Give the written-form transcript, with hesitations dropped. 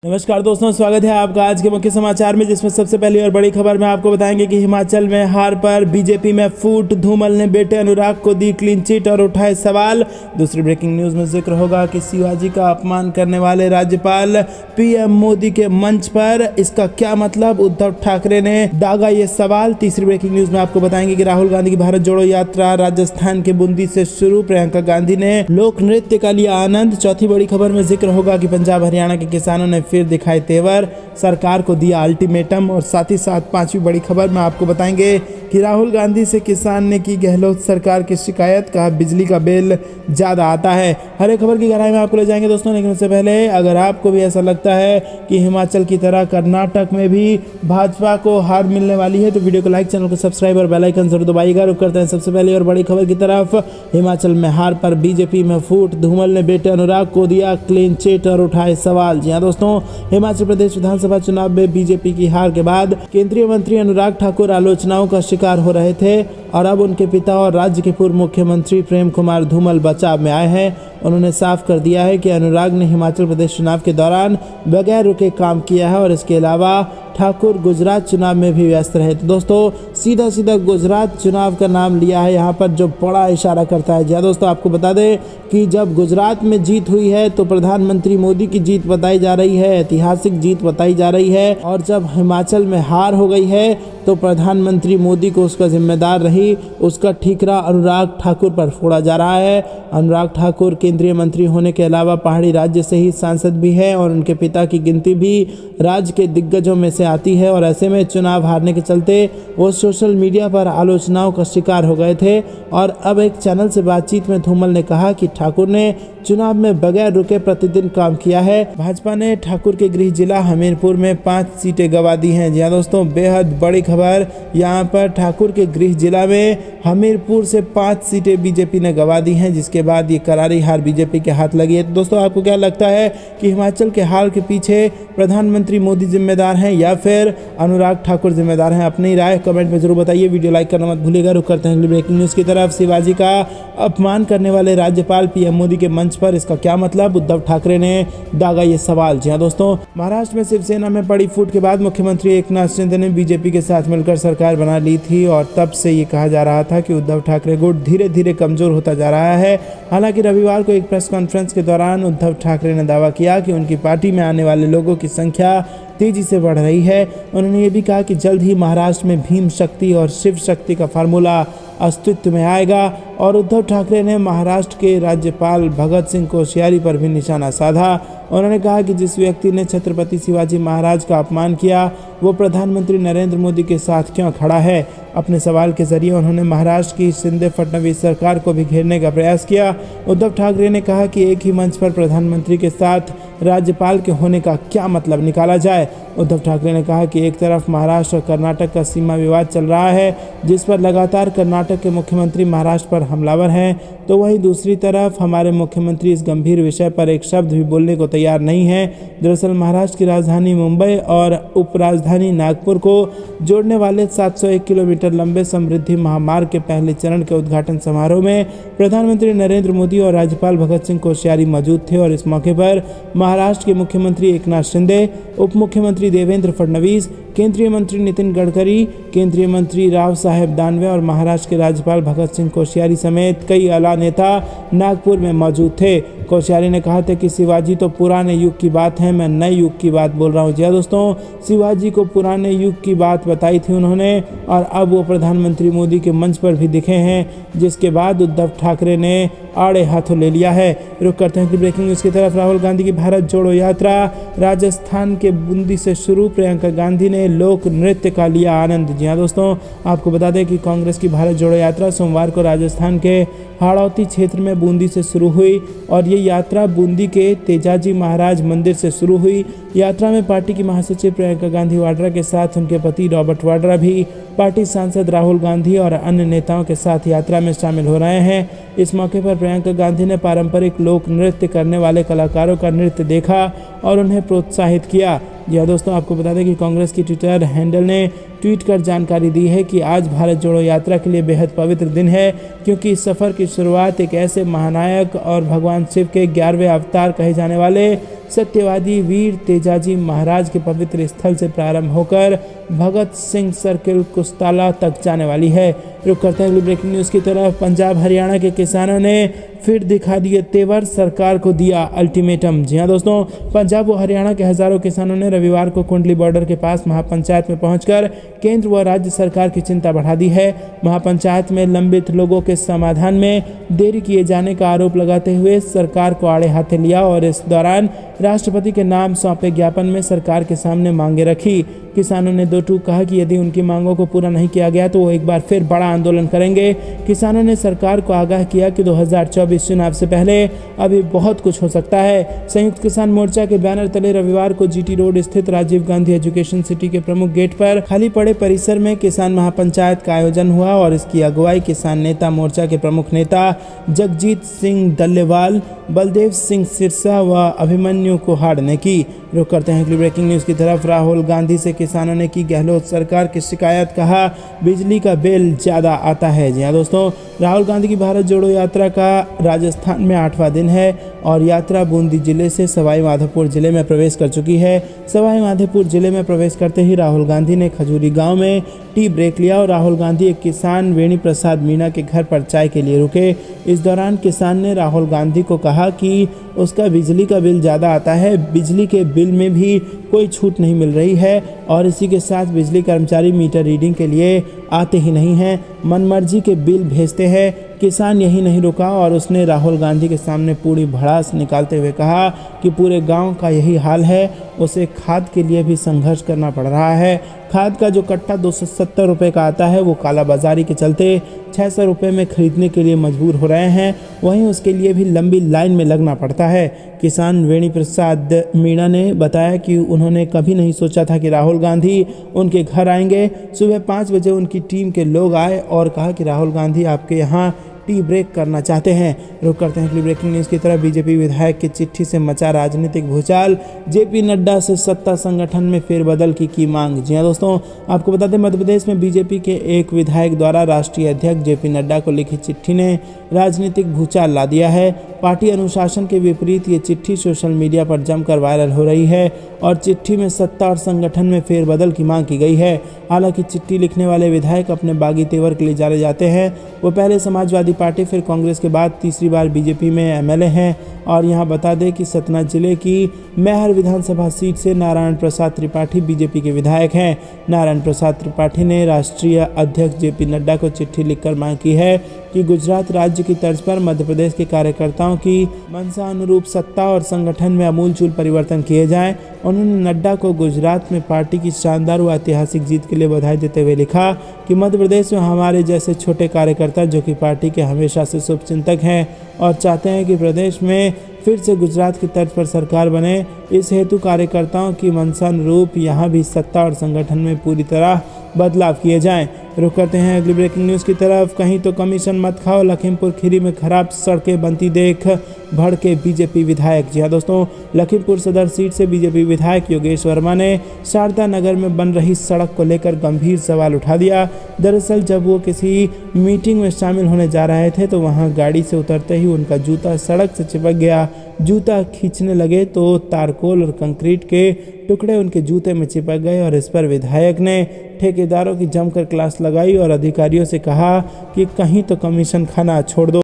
नमस्कार दोस्तों, स्वागत है आपका आज के मुख्य समाचार में, जिसमें सबसे पहली और बड़ी खबर में आपको बताएंगे कि हिमाचल में हार पर बीजेपी में फूट। धूमल ने बेटे अनुराग को दी क्लीन चिट और उठाए सवाल। दूसरी ब्रेकिंग न्यूज में जिक्र होगा कि शिवाजी का अपमान करने वाले राज्यपाल पीएम मोदी के मंच पर, इसका क्या मतलब, उद्धव ठाकरे ने दागा ये सवाल। तीसरी ब्रेकिंग न्यूज में आपको बताएंगे कि राहुल गांधी की भारत जोड़ो यात्रा राजस्थान के बूंदी से शुरू। प्रियंका गांधी ने लोक नृत्य का लिया आनंद। चौथी बड़ी खबर में जिक्र होगा कि पंजाब हरियाणा के किसानों ने फिर दिखाए तेवर, सरकार को दिया अल्टीमेटम। और साथ ही साथ पांचवी बड़ी खबर में आपको बताएंगे कि राहुल गांधी से किसान ने की गहलोत सरकार की शिकायत, कहा बिजली का बिल ज़्यादा आता है। हर एक खबर की गहराई में आपको ले जाएंगे दोस्तों, लेकिन उससे पहले अगर आपको भी ऐसा लगता है कि हिमाचल की तरह कर्नाटक में भी भाजपा को हार मिलने वाली है तो वीडियो को लाइक, चैनल को सब्सक्राइब और बेल आइकन जरूर दबाइएगा। रुक करते हैं सबसे पहले और बड़ी खबर की तरफ। हिमाचल में हार पर बीजेपी में फूट। धूमल ने बेटे अनुराग को दिया क्लीन चिट और उठाए सवाल। जी हाँ दोस्तों, हिमाचल प्रदेश विधानसभा चुनाव में बीजेपी की हार के बाद केंद्रीय मंत्री अनुराग ठाकुर आलोचनाओं का शिकार हो रहे थे और अब उनके पिता और राज्य के पूर्व मुख्यमंत्री प्रेम कुमार धूमल बचाव में आए हैं। उन्होंने साफ कर दिया है कि अनुराग ने हिमाचल प्रदेश चुनाव के दौरान बगैर रुके काम किया है और इसके अलावा ठाकुर गुजरात चुनाव में भी व्यस्त रहे। तो दोस्तों सीधा सीधा गुजरात चुनाव का नाम लिया है यहाँ पर, जो बड़ा इशारा करता है। जी दोस्तों, आपको बता दें कि जब गुजरात में जीत हुई है तो प्रधानमंत्री मोदी की जीत बताई जा रही है, ऐतिहासिक जीत बताई जा रही है। और जब हिमाचल में हार हो गई है तो प्रधानमंत्री मोदी को उसका जिम्मेदार रही, उसका ठीकरा अनुराग ठाकुर पर फोड़ा जा रहा है। अनुराग ठाकुर केंद्रीय मंत्री होने के अलावा पहाड़ी राज्य से ही सांसद भी हैं और उनके पिता की गिनती भी राज्य के दिग्गजों में से आती है। और ऐसे में चुनाव हारने के चलते वो सोशल मीडिया पर आलोचनाओं का शिकार हो गए थे। और अब एक चैनल से बातचीत में धूमल ने कहा कि ठाकुर ने चुनाव में बगैर रुके प्रतिदिन काम किया है। भाजपा ने ठाकुर के गृह जिला हमीरपुर में 5 सीटें गंवा दी हैं। जी हाँ दोस्तों, बेहद बड़ी खबर यहाँ पर। ठाकुर के गृह जिला में हमीरपुर से 5 सीटें बीजेपी ने गंवा दी हैं, जिसके बाद ये करारी हार बीजेपी के हाथ लगी है। तो दोस्तों आपको क्या लगता है कि हिमाचल के हार के पीछे प्रधानमंत्री मोदी जिम्मेदार हैं या फिर अनुराग ठाकुर जिम्मेदार हैं? अपनी राय कमेंट में जरूर बताइए। वीडियो लाइक करना मत भूलिएगा। रुक करते हैं ब्रेकिंग न्यूज की तरफ। शिवाजी का अपमान करने वाले राज्यपाल पीएम मोदी के मंच पर, इसका क्या मतलब, उद्धव ठाकरे ने दागा ये सवाल। जी हाँ दोस्तों, महाराष्ट्र में शिवसेना में पड़ी फूट के बाद मुख्यमंत्री एकनाथ शिंदे ने बीजेपी के साथ मिलकर सरकार बना ली थी और तब से ये कहा जा रहा था कि उद्धव ठाकरे गुट धीरे धीरे कमजोर होता जा रहा है। हालांकि रविवार को एक प्रेस कॉन्फ्रेंस के दौरान उद्धव ठाकरे ने दावा किया कि उनकी पार्टी में आने वाले लोगों की संख्या तेजी से बढ़ रही है। उन्होंने ये भी कहा कि जल्द ही महाराष्ट्र में भीम शक्ति और शिव शक्ति का फार्मूला अस्तित्व में आएगा। और उद्धव ठाकरे ने महाराष्ट्र के राज्यपाल भगत सिंह कोश्यारी पर भी निशाना साधा। उन्होंने कहा कि जिस व्यक्ति ने छत्रपति शिवाजी महाराज का अपमान किया वो प्रधानमंत्री नरेंद्र मोदी के साथ क्यों खड़ा है। अपने सवाल के जरिए उन्होंने महाराष्ट्र की शिंदे फडणवीस सरकार को भी घेरने का प्रयास किया। उद्धव ठाकरे ने कहा कि एक ही मंच पर प्रधानमंत्री के साथ राज्यपाल के होने का क्या मतलब निकाला जाए। उद्धव ठाकरे ने कहा कि एक तरफ महाराष्ट्र और कर्नाटक का सीमा विवाद चल रहा है, जिस पर लगातार कर्नाटक के मुख्यमंत्री महाराष्ट्र पर हमलावर हैं, तो वहीं दूसरी तरफ हमारे मुख्यमंत्री इस गंभीर विषय पर एक शब्द भी बोलने को तैयार नहीं है। दरअसल महाराष्ट्र की राजधानी मुंबई और उपराजधानी नागपुर को जोड़ने वाले 701 किलोमीटर लंबे समृद्धि महामार्ग के पहले चरण के उद्घाटन समारोह में प्रधानमंत्री नरेंद्र मोदी और राज्यपाल भगत सिंह कोश्यारी मौजूद थे। और इस मौके पर महाराष्ट्र के मुख्यमंत्री एकनाथ शिंदे, उप मुख्यमंत्री देवेंद्र फडणवीस, केंद्रीय मंत्री नितिन गडकरी, केंद्रीय मंत्री राव साहेब दानवे और महाराष्ट्र के राज्यपाल भगत सिंह कोश्यारी समेत कई आला नेता नागपुर में मौजूद थे। कोश्यारी ने कहा था कि शिवाजी तो पुराने युग की बात है, मैं नए युग की बात बोल रहा हूँ। जी हाँ दोस्तों, शिवाजी को पुराने युग की बात बताई थी उन्होंने और अब वो प्रधानमंत्री मोदी के मंच पर भी दिखे हैं, जिसके बाद उद्धव ठाकरे ने आड़े हाथों ले लिया है। रुक करते हैं ब्रेकिंग न्यूज की तरफ। राहुल गांधी की भारत जोड़ो यात्रा राजस्थान के बूंदी से शुरू। प्रियंका गांधी ने लोक नृत्य का लिया आनंद। जी हाँ दोस्तों, आपको बता दें कि कांग्रेस की भारत जोड़ो यात्रा सोमवार को राजस्थान के हाड़ौती क्षेत्र में बूंदी से शुरू हुई और ये यात्रा बूंदी के तेजाजी महाराज मंदिर से शुरू हुई। यात्रा में पार्टी की महासचिव प्रियंका गांधी वाड्रा के साथ उनके पति रॉबर्ट वाड्रा भी पार्टी सांसद राहुल गांधी और अन्य नेताओं के साथ यात्रा में शामिल हो रहे हैं। इस मौके पर प्रियंका गांधी ने पारंपरिक लोक नृत्य करने वाले कलाकारों का नृत्य देखा और उन्हें प्रोत्साहित किया। जी हाँ दोस्तों, आपको बता दें कि कांग्रेस की ट्विटर हैंडल ने ट्वीट कर जानकारी दी है कि आज भारत जोड़ो यात्रा के लिए बेहद पवित्र दिन है, क्योंकि इस सफ़र की शुरुआत एक ऐसे महानायक और भगवान शिव के 11वें अवतार कहे जाने वाले सत्यवादी वीर तेजाजी महाराज के पवित्र स्थल से प्रारंभ होकर भगत सिंह सर्किल कुस्ताला तक जाने वाली है। रुक करते हैं अगली ब्रेकिंग न्यूज़ की तरफ। पंजाब हरियाणा के किसानों ने फिर दिखा दिए तेवर, सरकार को दिया अल्टीमेटम। जी हाँ दोस्तों, पंजाब व हरियाणा के हजारों किसानों ने रविवार को कुंडली बॉर्डर के पास महापंचायत में पहुंचकर केंद्र व राज्य सरकार की चिंता बढ़ा दी है। महापंचायत में लंबित लोगों के समाधान में देरी किए जाने का आरोप लगाते हुए सरकार को आड़े हाथे लिया और इस दौरान राष्ट्रपति के नाम सौंपे ज्ञापन में सरकार के सामने मांगे रखी। किसानों ने दो टूक कहा कि यदि उनकी मांगों को पूरा नहीं किया गया तो वो एक बार फिर बड़ा आंदोलन करेंगे। किसानों ने सरकार को आगाह किया कि 2024 चुनाव से पहले अभी बहुत कुछ हो सकता है। संयुक्त किसान मोर्चा के बैनर तले रविवार को जीटी रोड स्थित राजीव गांधी एजुकेशन सिटी के प्रमुख गेट पर खाली पड़े परिसर में किसान महापंचायत का आयोजन हुआ और इसकी अगुवाई किसान नेता मोर्चा के प्रमुख नेता जगजीत सिंह डल्लेवाल, बलदेव सिंह सिरसा व अभिमन्यु कुहाड़ ने की। रुक करते हैं अगली ब्रेकिंग न्यूज़ की तरफ। राहुल गांधी से किसानों ने की गहलोत सरकार की शिकायत, कहा बिजली का बिल ज़्यादा आता है। जी हाँ दोस्तों, राहुल गांधी की भारत जोड़ो यात्रा का राजस्थान में 8वां दिन है और यात्रा बूंदी जिले से सवाई माधोपुर जिले में प्रवेश कर चुकी है। सवाई माधोपुर जिले में प्रवेश करते ही राहुल गांधी ने खजूरी गांव में टी ब्रेक लिया और राहुल गांधी एक किसान वेणी प्रसाद मीणा के घर पर चाय के लिए रुके। इस दौरान किसान ने राहुल गांधी को कहा कि उसका बिजली का बिल ज़्यादा आता है, बिजली के बिल में भी कोई छूट नहीं मिल रही है और इसी के साथ बिजली कर्मचारी मीटर रीडिंग के लिए आते ही नहीं हैं, मनमर्जी के बिल भेजते हैं। किसान यही नहीं रुका और उसने राहुल गांधी के सामने पूरी भड़ास निकालते हुए कहा कि पूरे गांव का यही हाल है, उसे खाद के लिए भी संघर्ष करना पड़ रहा है। खाद का जो कट्टा 270 रुपये का आता है वो कालाबाजारी के चलते 600 रुपये में खरीदने के लिए मजबूर हो रहे हैं, वहीं उसके लिए भी लंबी लाइन में लगना पड़ता है। किसान वेणी प्रसाद मीणा ने बताया कि उन्होंने कभी नहीं सोचा था कि राहुल गांधी उनके घर आएंगे। सुबह 5 बजे उनकी टीम के लोग आए और कहा कि राहुल गांधी आपके यहाँ टी ब्रेक करना चाहते हैं। रुक करते हैं अगली ब्रेकिंग न्यूज़ की तरफ। बीजेपी विधायक की चिट्ठी से मचा राजनीतिक भूचाल, जेपी नड्डा से सत्ता संगठन में फेरबदल की मांग। जी हाँ दोस्तों, आपको बता दें मध्य प्रदेश में बीजेपी के एक विधायक द्वारा राष्ट्रीय अध्यक्ष जेपी नड्डा को लिखी चिट्ठी ने राजनीतिक भूचाल ला दिया है। पार्टी अनुशासन के विपरीत ये चिट्ठी सोशल मीडिया पर जमकर वायरल हो रही है और चिट्ठी में सत्ता और संगठन में फेरबदल की मांग की गई है। हालांकि चिट्ठी लिखने वाले विधायक अपने बागी तेवर के लिए जाने जाते हैं। वो पहले समाजवादी पार्टी फिर कांग्रेस के बाद तीसरी बार बीजेपी में एमएलए हैं और यहाँ बता दें कि सतना जिले की मैहर विधानसभा सीट से नारायण प्रसाद त्रिपाठी बीजेपी के विधायक हैं। नारायण प्रसाद त्रिपाठी ने राष्ट्रीय अध्यक्ष जेपी नड्डा को चिट्ठी लिखकर मांग की है कि गुजरात राज्य की तर्ज पर मध्य प्रदेश के कार्यकर्ताओं की मंशा अनुरूप सत्ता और संगठन में आमूलचूल परिवर्तन किए जाएं। उन्होंने नड्डा को गुजरात में पार्टी की शानदार व ऐतिहासिक जीत के लिए बधाई देते हुए लिखा कि मध्य प्रदेश में हमारे जैसे छोटे कार्यकर्ता जो कि पार्टी के हमेशा से शुभचिंतक हैं और चाहते हैं कि प्रदेश में फिर से गुजरात की तर्ज पर सरकार बने, इस हेतु कार्यकर्ताओं की मंशा अनुरूप यहाँ भी सत्ता और संगठन में पूरी तरह बदलाव किए जाएं। रुक करते हैं अगली ब्रेकिंग न्यूज़ की तरफ। कहीं तो कमीशन मत खाओ, लखीमपुर खीरी में खराब सड़कें बनती देख भड़के बीजेपी विधायक। जी हाँ दोस्तों, लखीमपुर सदर सीट से बीजेपी विधायक योगेश वर्मा ने शारदा नगर में बन रही सड़क को लेकर गंभीर सवाल उठा दिया। दरअसल जब वो किसी मीटिंग में शामिल होने जा रहे थे तो वहाँ गाड़ी से उतरते ही उनका जूता सड़क से चिपक गया। जूता खींचने लगे तो तारकोल और कंक्रीट के टुकड़े उनके जूते में चिपक गए और इस पर विधायक ने ठेकेदारों की जमकर क्लास लगाई और अधिकारियों से कहा कि कहीं तो कमीशन खाना छोड़ दो।